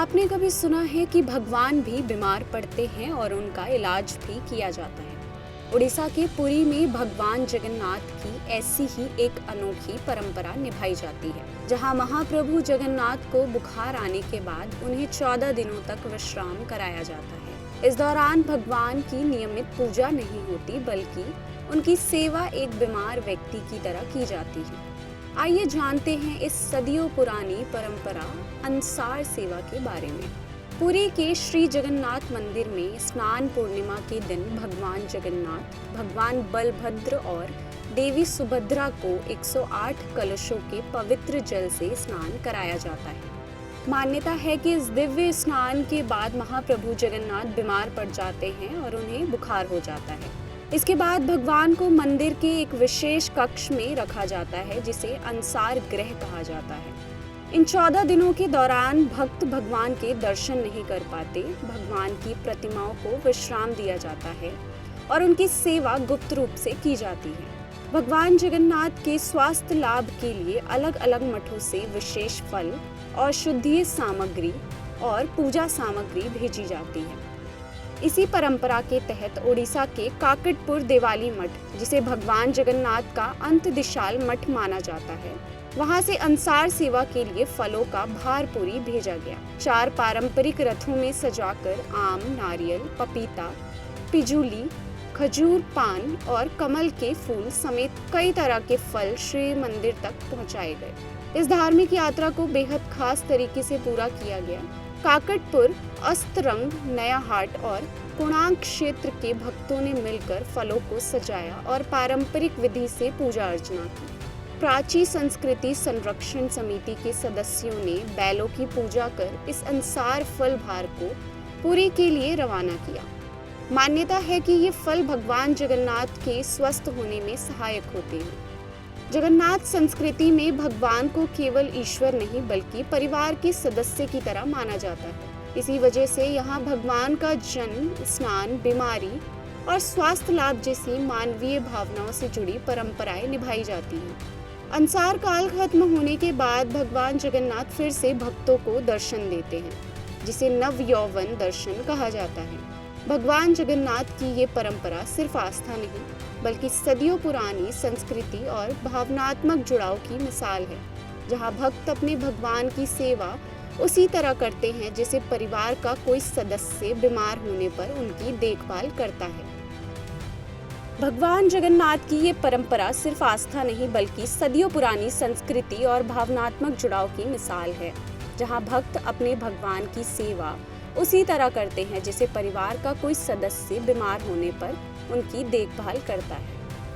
आपने कभी सुना है कि भगवान भी बीमार पड़ते हैं और उनका इलाज भी किया जाता है। उड़ीसा के पुरी में भगवान जगन्नाथ की ऐसी ही एक अनोखी परंपरा निभाई जाती है, जहां महाप्रभु जगन्नाथ को बुखार आने के बाद उन्हें 14 दिनों तक विश्राम कराया जाता है। इस दौरान भगवान की नियमित पूजा नहीं होती, बल्कि उनकी सेवा एक बीमार व्यक्ति की तरह की जाती है। आइए जानते हैं इस सदियों पुरानी परंपरा अंसार सेवा के बारे में। पुरी के श्री जगन्नाथ मंदिर में स्नान पूर्णिमा के दिन भगवान जगन्नाथ, भगवान बलभद्र और देवी सुभद्रा को 108 कलशों के पवित्र जल से स्नान कराया जाता है। मान्यता है कि इस दिव्य स्नान के बाद महाप्रभु जगन्नाथ बीमार पड़ जाते हैं और उन्हें बुखार हो जाता है। इसके बाद भगवान को मंदिर के एक विशेष कक्ष में रखा जाता है, जिसे अंसार गृह कहा जाता है। इन 14 दिनों के दौरान भक्त भगवान के दर्शन नहीं कर पाते। भगवान की प्रतिमाओं को विश्राम दिया जाता है और उनकी सेवा गुप्त रूप से की जाती है। भगवान जगन्नाथ के स्वास्थ्य लाभ के लिए अलग अलग मठों से विशेष फल, औषधीय सामग्री और पूजा सामग्री भेजी जाती है। इसी परंपरा के तहत ओडिशा के काकटपुर देवाली मठ, जिसे भगवान जगन्नाथ का अंतदिशाल मठ माना जाता है, वहां से अंसार सेवा के लिए फलों का भार पूरी भेजा गया। 4 पारंपरिक रथों में सजाकर आम, नारियल, पपीता, पिजूली, खजूर, पान और कमल के फूल समेत कई तरह के फल श्री मंदिर तक पहुंचाए गए। इस धार्मिक यात्रा को बेहद खास तरीके से पूरा किया गया। काकटपुर, अस्तरंग, नया हाट और कोणार्क क्षेत्र के भक्तों ने मिलकर फलों को सजाया और पारंपरिक विधि से पूजा अर्चना की। प्राची संस्कृति संरक्षण समिति के सदस्यों ने बैलों की पूजा कर इस अंसार फल भार को पुरी के लिए रवाना किया। मान्यता है कि ये फल भगवान जगन्नाथ के स्वस्थ होने में सहायक होते हैं। जगन्नाथ संस्कृति में भगवान को केवल ईश्वर नहीं, बल्कि परिवार के सदस्य की तरह माना जाता है। इसी वजह से यहाँ भगवान का जन्म, स्नान, बीमारी और स्वास्थ्य लाभ जैसी मानवीय भावनाओं से जुड़ी परंपराएं निभाई जाती हैं। अंसार काल खत्म होने के बाद भगवान जगन्नाथ फिर से भक्तों को दर्शन देते हैं, जिसे नव यौवन दर्शन कहा जाता है। भगवान जगन्नाथ की ये परंपरा सिर्फ आस्था नहीं, बल्कि सदियों पुरानी संस्कृति और भावनात्मक जुड़ाव की मिसाल है, जहां भक्त अपने भगवान की सेवा उसी तरह करते हैं जैसे परिवार का कोई सदस्य बीमार होने पर उनकी देखभाल करता है। भगवान जगन्नाथ की ये परंपरा सिर्फ आस्था नहीं, बल्कि सदियों पुरानी संस्कृति और भावनात्मक जुड़ाव की मिसाल है, जहां भक्त अपने भगवान की सेवा उसी तरह करते हैं जैसे परिवार का कोई सदस्य बीमार होने पर उनकी देखभाल करता है।